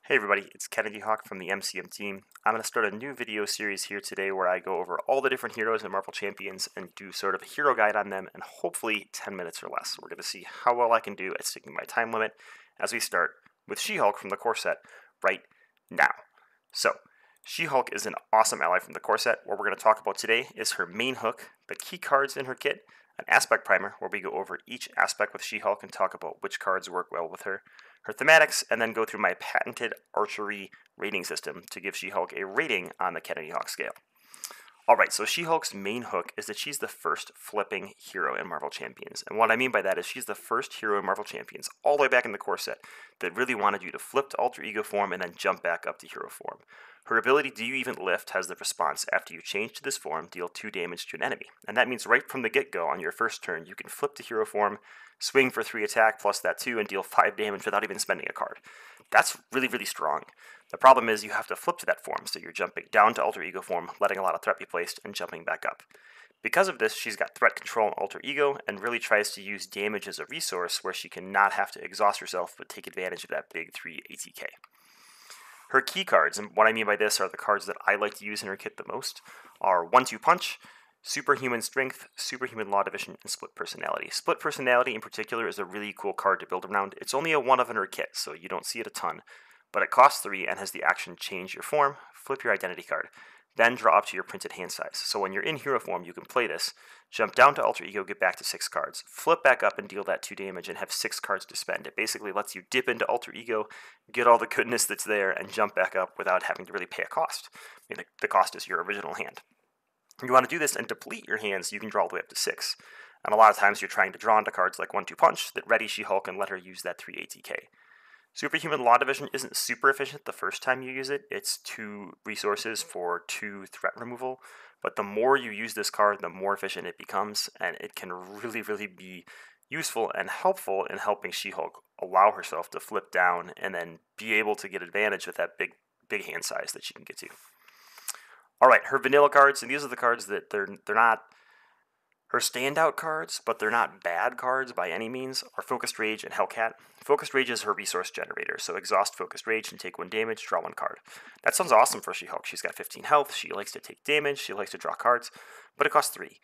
Hey everybody, it's KennedyHawk from the MCM team. I'm going to start a new video series here today where I go over all the different heroes in Marvel Champions and do sort of a hero guide on them in hopefully 10 minutes or less. We're going to see how well I can do at sticking my time limit as we start with She-Hulk from the core set right now. So, She-Hulk is an awesome ally from the core set. What we're going to talk about today is her main hook, the key cards in her kit, an aspect primer where we go over each aspect with She-Hulk and talk about which cards work well with her thematics, and then go through my patented archery rating system to give She-Hulk a rating on the KennedyHawk scale. Alright, so She-Hulk's main hook is that she's the first flipping hero in Marvel Champions. And what I mean by that is she's the first hero in Marvel Champions, all the way back in the core set, that really wanted you to flip to alter ego form and then jump back up to hero form. Her ability Do You Even Lift has the response after you change to this form, deal 2 damage to an enemy. And that means right from the get-go on your first turn, you can flip to hero form, swing for 3 attack plus that 2, and deal 5 damage without even spending a card. That's really, really strong. The problem is you have to flip to that form, so you're jumping down to alter ego form, letting a lot of threat be placed, and jumping back up. Because of this, she's got threat control and alter ego, and really tries to use damage as a resource where she can not have to exhaust herself but take advantage of that big 3 ATK. Her key cards, and what I mean by this are the cards that I like to use in her kit the most, are 1-2 Punch, Superhuman Strength, Superhuman Law Division, and Split Personality. Split Personality in particular is a really cool card to build around. It's only a 1 of in her kit, so you don't see it a ton, but it costs 3 and has the action Change Your Form, flip your identity card, then draw up to your printed hand size. So when you're in hero form, you can play this, jump down to alter ego, get back to 6 cards, flip back up and deal that 2 damage and have 6 cards to spend. It basically lets you dip into alter ego, get all the goodness that's there, and jump back up without having to really pay a cost. I mean, the cost is your original hand. You want to do this and deplete your hand so you can draw all the way up to 6. And a lot of times you're trying to draw into cards like 1-2 Punch that ready She-Hulk and let her use that 3 ATK. Superhuman Law Division isn't super efficient the first time you use it. It's 2 resources for 2 threat removal. But the more you use this card, the more efficient it becomes. And it can really, really be useful and helpful in helping She-Hulk allow herself to flip down and then be able to get advantage with that big hand size that she can get to. Alright, her vanilla cards, and these are the cards that they're not her standout cards, but they're not bad cards by any means, are Focused Rage and Hellcat. Focused Rage is her resource generator, so exhaust Focused Rage and take 1 damage, draw 1 card. That sounds awesome for She-Hulk. She's got 15 health, she likes to take damage, she likes to draw cards, but it costs 3.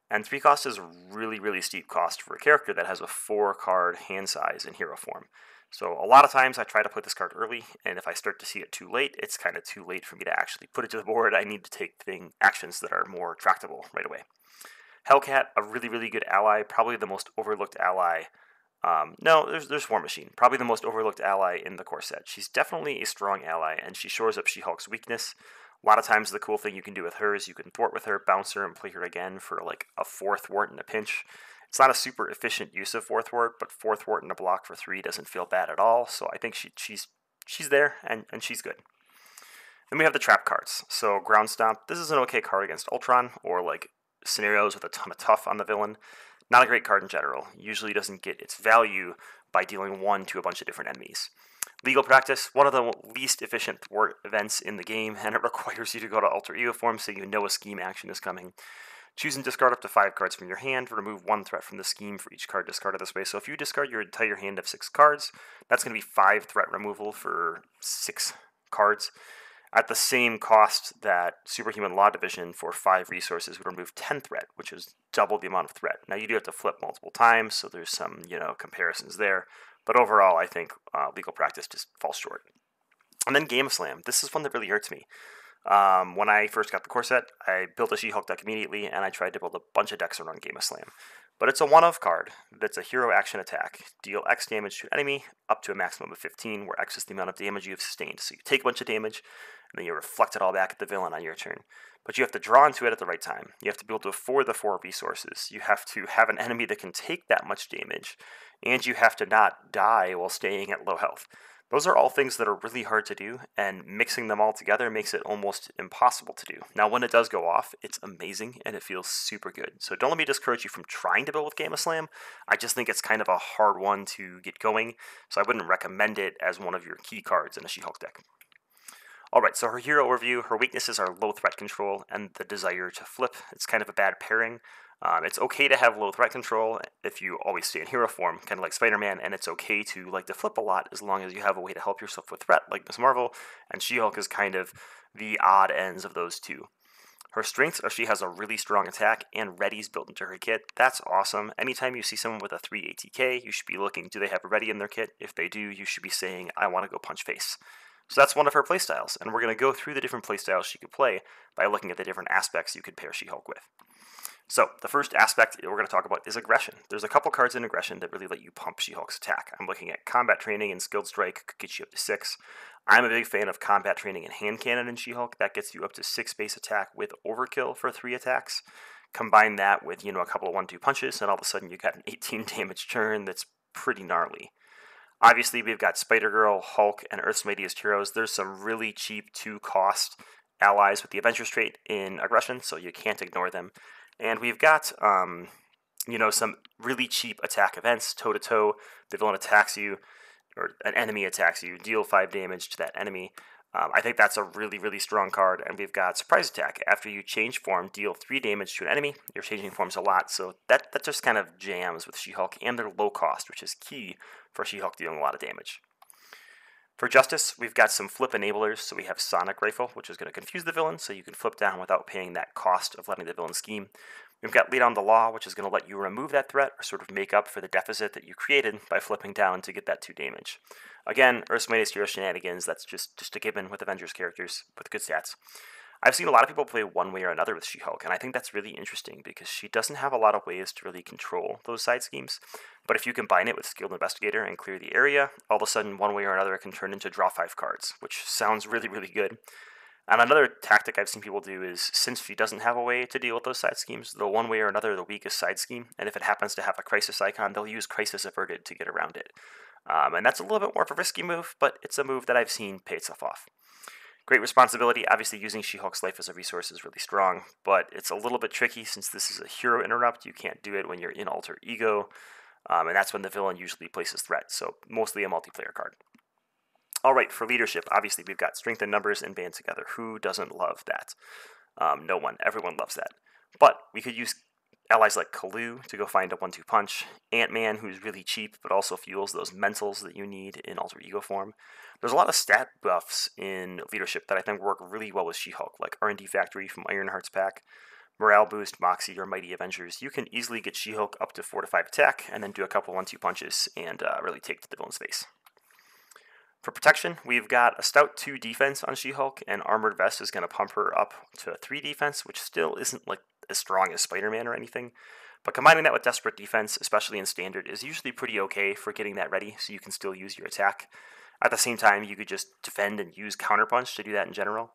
And 3 cost is a really, really steep cost for a character that has a 4-card hand size in hero form. So a lot of times I try to put this card early, and if I start to see it too late, it's kind of too late for me to actually put it to the board. I need to take actions that are more tractable right away. Hellcat, a really, really good ally, probably the most overlooked ally. There's War Machine, probably the most overlooked ally in the core set. She's definitely a strong ally, and she shores up She-Hulk's weakness. A lot of times the cool thing you can do with her is you can thwart with her, bounce her, and play her again for like a 4 thwart in a pinch. It's not a super efficient use of 4 thwart, but 4 thwart in a block for 3 doesn't feel bad at all, so I think she's there, and she's good. Then we have the trap cards. So Ground Stomp, this is an okay card against Ultron, or like scenarios with a ton of tough on the villain. Not a great card in general. Usually doesn't get its value by dealing 1 to a bunch of different enemies. Legal Practice, one of the least efficient thwart events in the game, and it requires you to go to alter ego form so you know a scheme action is coming. Choose and discard up to 5 cards from your hand. Remove 1 threat from the scheme for each card discarded this way. So if you discard your entire hand of 6 cards, that's going to be 5 threat removal for 6 cards. At the same cost that Superhuman Law Division for 5 resources would remove 10 threat, which is double the amount of threat. Now you do have to flip multiple times, so there's some comparisons there. But overall, I think Legal Practice just falls short. And then Game Slam. This is one that really hurts me. When I first got the core set, I built a She-Hulk deck immediately, and I tried to build a bunch of decks around Game of Slam. But it's a one-of card that's a hero action attack. Deal X damage to an enemy, up to a maximum of 15, where X is the amount of damage you have sustained. So you take a bunch of damage, and then you reflect it all back at the villain on your turn. But you have to draw into it at the right time. You have to be able to afford the 4 resources. You have to have an enemy that can take that much damage, and you have to not die while staying at low health. Those are all things that are really hard to do, and mixing them all together makes it almost impossible to do. Now, when it does go off, it's amazing, and it feels super good. So don't let me discourage you from trying to build with Game of Slam. I just think it's kind of a hard one to get going, so I wouldn't recommend it as one of your key cards in a She-Hulk deck. Alright, so her hero overview, her weaknesses are low threat control and the desire to flip. It's kind of a bad pairing. It's okay to have low threat control if you always stay in hero form, kind of like Spider-Man, and it's okay to like to flip a lot as long as you have a way to help yourself with threat, like Miss Marvel, and She-Hulk is kind of the odd ends of those two. Her strengths are she has a really strong attack and readies built into her kit. That's awesome. Anytime you see someone with a 3 ATK, you should be looking, do they have a ready in their kit? If they do, you should be saying, I want to go punch face. So that's one of her playstyles, and we're going to go through the different playstyles she could play by looking at the different aspects you could pair She-Hulk with. So the first aspect we're going to talk about is aggression. There's a couple cards in aggression that really let you pump She-Hulk's attack. I'm looking at combat training and skilled strike, could get you up to 6. I'm a big fan of combat training and hand cannon in She-Hulk. That gets you up to 6 base attack with overkill for 3 attacks. Combine that with, a couple of 1-2 punches, and all of a sudden you got an 18 damage turn that's pretty gnarly. Obviously, we've got Spider-Girl, Hulk, and Earth's Mightiest Heroes. There's some really cheap 2-cost allies with the Avengers trait in aggression, so you can't ignore them. And we've got, some really cheap attack events, toe-to-toe. The villain attacks you, or an enemy attacks you, deal 5 damage to that enemy. I think that's a really, really strong card. And we've got Surprise Attack. After you change form, deal 3 damage to an enemy. You're changing forms a lot, so that just kind of jams with She-Hulk, and they're low cost, which is key for She-Hulk dealing a lot of damage. For Justice, we've got some flip enablers. So we have Sonic Rifle, which is going to confuse the villain, so you can flip down without paying that cost of letting the villain scheme. We've got Lead on the Law, which is going to let you remove that threat or sort of make up for the deficit that you created by flipping down to get that 2 damage. Again, Earth's Mightiest Hero shenanigans, that's just a given with Avengers characters with good stats. I've seen a lot of people play one way or another with She-Hulk, and I think that's really interesting because she doesn't have a lot of ways to really control those side schemes. But if you combine it with Skilled Investigator and clear the area, all of a sudden one way or another it can turn into draw 5 cards, which sounds really, really good. And another tactic I've seen people do is, since she doesn't have a way to deal with those side schemes, they'll one way or another the weakest side scheme, and if it happens to have a Crisis icon, they'll use Crisis Averted to get around it. And that's a little bit more of a risky move, but it's a move that I've seen pay itself off. Great responsibility. Obviously, using She-Hulk's life as a resource is really strong, but it's a little bit tricky since this is a hero interrupt. You can't do it when you're in Alter Ego, and that's when the villain usually places threat, so mostly a multiplayer card. All right, for leadership, obviously we've got strength in numbers and band together. Who doesn't love that? No one. Everyone loves that. But we could use allies like Kalu to go find a 1-2 punch, Ant-Man, who's really cheap but also fuels those mentals that you need in Alter Ego form. There's a lot of stat buffs in leadership that I think work really well with She-Hulk, like R&D Factory from Ironheart's pack, Morale Boost, Moxie, or Mighty Avengers. You can easily get She-Hulk up to 4 to 5 attack, and then do a couple 1-2 punches and really take to the villain's face. For protection, we've got a stout 2 defense on She-Hulk, and Armored Vest is going to pump her up to a 3 defense, which still isn't like as strong as Spider-Man or anything. But combining that with Desperate Defense, especially in Standard, is usually pretty okay for getting that ready, so you can still use your attack. At the same time, you could just defend and use Counterpunch to do that in general.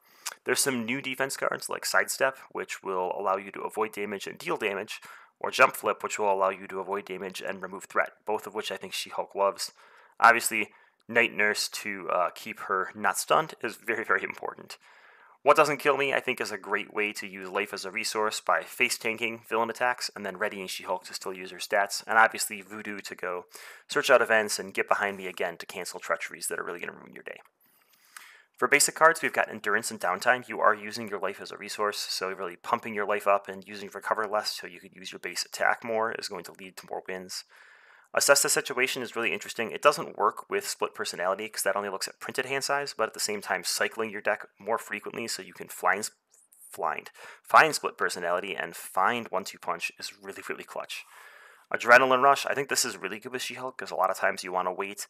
There's some new defense cards like Sidestep, which will allow you to avoid damage and deal damage, or Jump Flip, which will allow you to avoid damage and remove threat, both of which I think She-Hulk loves. Obviously, Night Nurse to keep her not stunned is very, very important. What Doesn't Kill Me, I think, is a great way to use life as a resource by face tanking villain attacks and then readying She-Hulk to still use her stats, and obviously Voodoo to go search out events and get behind me again to cancel treacheries that are really going to ruin your day. For basic cards, we've got Endurance and Downtime. You are using your life as a resource, so really pumping your life up and using Recover less so you could use your base attack more is going to lead to more wins. Assess the Situation is really interesting. It doesn't work with Split Personality because that only looks at printed hand size, but at the same time cycling your deck more frequently so you can find Split Personality and find 1-2 punch is really, really clutch. Adrenaline Rush, I think this is really good with She-Hulk because a lot of times you want to wait,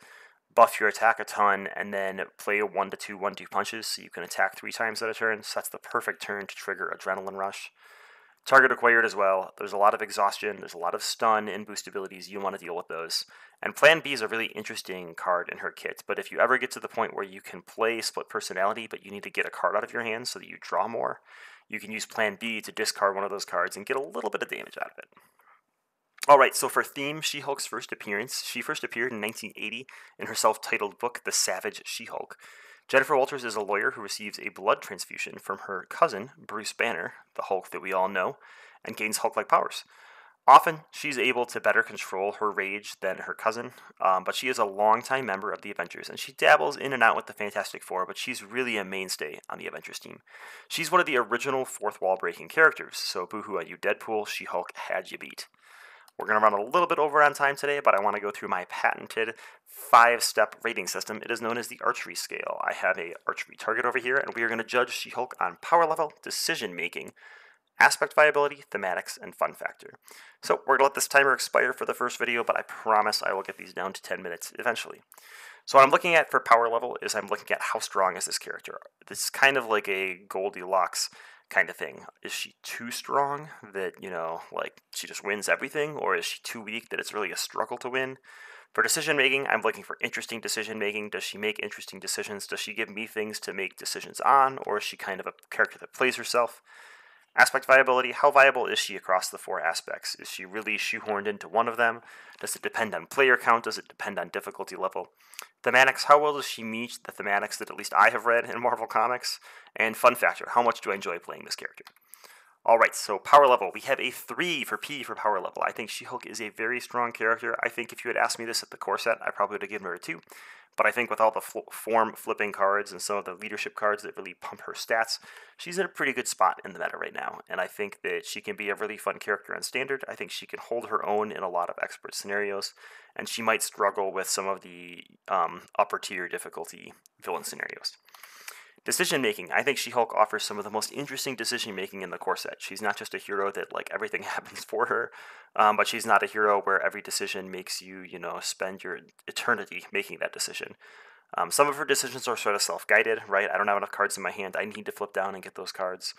buff your attack a ton, and then play a 1-2 1-2 punches so you can attack 3 times at a turn. So that's the perfect turn to trigger Adrenaline Rush. Target acquired as well. There's a lot of exhaustion, there's a lot of stun and boost abilities. You want to deal with those. And Plan B is a really interesting card in her kit, but if you ever get to the point where you can play Split Personality, but you need to get a card out of your hand so that you draw more, you can use Plan B to discard one of those cards and get a little bit of damage out of it. Alright, so for theme, She-Hulk's first appearance. She first appeared in 1980 in her self-titled book, The Savage She-Hulk. Jennifer Walters is a lawyer who receives a blood transfusion from her cousin, Bruce Banner, the Hulk that we all know, and gains Hulk-like powers. Often, she's able to better control her rage than her cousin, but she is a longtime member of the Avengers, and she dabbles in and out with the Fantastic Four, but she's really a mainstay on the Avengers team. She's one of the original fourth wall breaking characters, so boohoo on you Deadpool, She-Hulk had you beat. We're going to run a little bit over on time today, but I want to go through my patented 5-step rating system. It is known as the archery scale. I have a archery target over here, and we are going to judge She-Hulk on power level, decision making, aspect viability, thematics, and fun factor. So we're going to let this timer expire for the first video, but I promise I will get these down to 10 minutes eventually. So what I'm looking at for power level is I'm looking at how strong is this character. This is kind of like a Goldilocks kind of thing. Is she too strong that, like she just wins everything? Or is she too weak that it's really a struggle to win? For decision making, I'm looking for interesting decision making. Does she make interesting decisions? Does she give me things to make decisions on? Or is she kind of a character that plays herself? Aspect viability, how viable is she across the 4 aspects? Is she really shoehorned into one of them? Does it depend on player count? Does it depend on difficulty level? Thematics, how well does she meet the thematics that at least I have read in Marvel Comics? And fun factor, how much do I enjoy playing this character? Alright, so power level. We have a 3 for P for power level. I think She-Hulk is a very strong character. I think if you had asked me this at the core set, I probably would have given her a 2. But I think with all the form flipping cards and some of the leadership cards that really pump her stats, she's in a pretty good spot in the meta right now. And I think that she can be a really fun character on standard. I think she can hold her own in a lot of expert scenarios. And she might struggle with some of the upper tier difficulty villain scenarios. Decision making. I think She-Hulk offers some of the most interesting decision making in the core set. She's not just a hero that like everything happens for her, but she's not a hero where every decision makes you, spend your eternity making that decision. Some of her decisions are sort of self-guided, right? I don't have enough cards in my hand. I need to flip down and get those cards.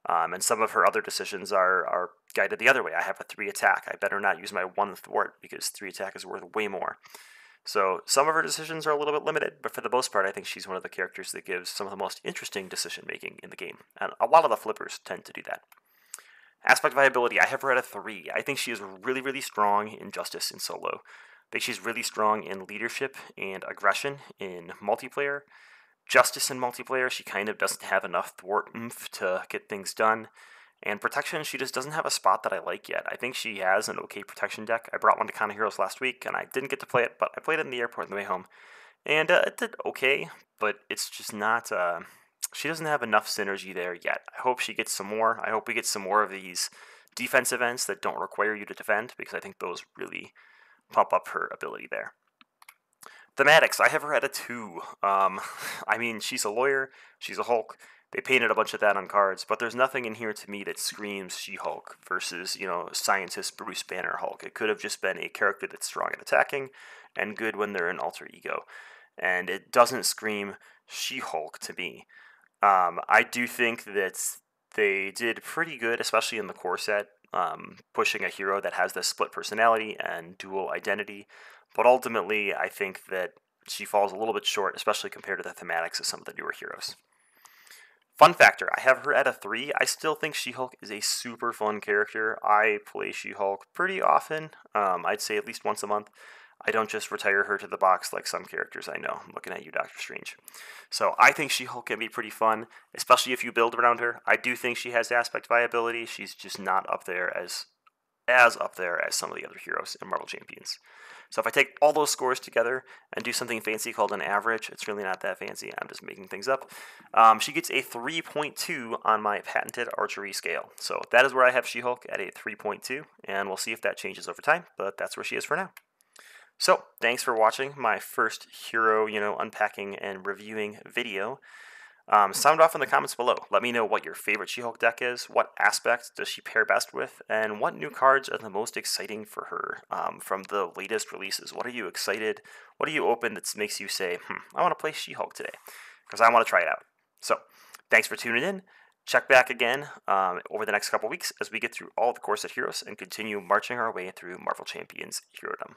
And some of her other decisions are guided the other way. I have a 3 attack. I better not use my 1 thwart because 3 attack is worth way more. So some of her decisions are a little bit limited, but for the most part, I think she's one of the characters that gives some of the most interesting decision-making in the game. And a lot of the flippers tend to do that. Aspect viability, I have her at a 3. I think she is really, really strong in Justice in solo. I think she's really strong in leadership and aggression in multiplayer. Justice in multiplayer, she kind of doesn't have enough thwart oomph to get things done. And protection, she just doesn't have a spot that I like yet. I think she has an okay protection deck. I brought one to Con of Heroes last week, and I didn't get to play it, but I played it in the airport on the way home. And it did okay, but it's just not... she doesn't have enough synergy there yet. I hope she gets some more. I hope we get some more of these defense events that don't require you to defend, because I think those really pump up her ability there. Thematics, I have her at a 2. I mean, she's a lawyer, she's a Hulk. They painted a bunch of that on cards, but there's nothing in here to me that screams She-Hulk versus, scientist Bruce Banner Hulk. It could have just been a character that's strong at attacking and good when they're an alter ego. And it doesn't scream She-Hulk to me. I do think that they did pretty good, especially in the core set, pushing a hero that has this split personality and dual identity. But ultimately, I think that she falls a little bit short, especially compared to the thematics of some of the newer heroes. Fun factor, I have her at a 3. I still think She-Hulk is a super fun character. I play She-Hulk pretty often. I'd say at least once a month. I don't just retire her to the box like some characters I know. I'm looking at you, Doctor Strange. So I think She-Hulk can be pretty fun, especially if you build around her. I do think she has aspect viability. She's just not up there as up there as some of the other heroes in Marvel Champions. So if I take all those scores together and do something fancy called an average, it's really not that fancy, I'm just making things up, she gets a 3.2 on my patented archery scale. So that is where I have She-Hulk at a 3.2, and we'll see if that changes over time, but that's where she is for now. So thanks for watching my first hero, unpacking and reviewing video. Sound off in the comments below. Let me know what your favorite She-Hulk deck is, what aspects does she pair best with, and what new cards are the most exciting for her from the latest releases. What are you excited? What do you open that makes you say, I want to play She-Hulk today? Because I want to try it out. So, thanks for tuning in. Check back again over the next couple weeks as we get through all the core set heroes and continue marching our way through Marvel Champions Herodom.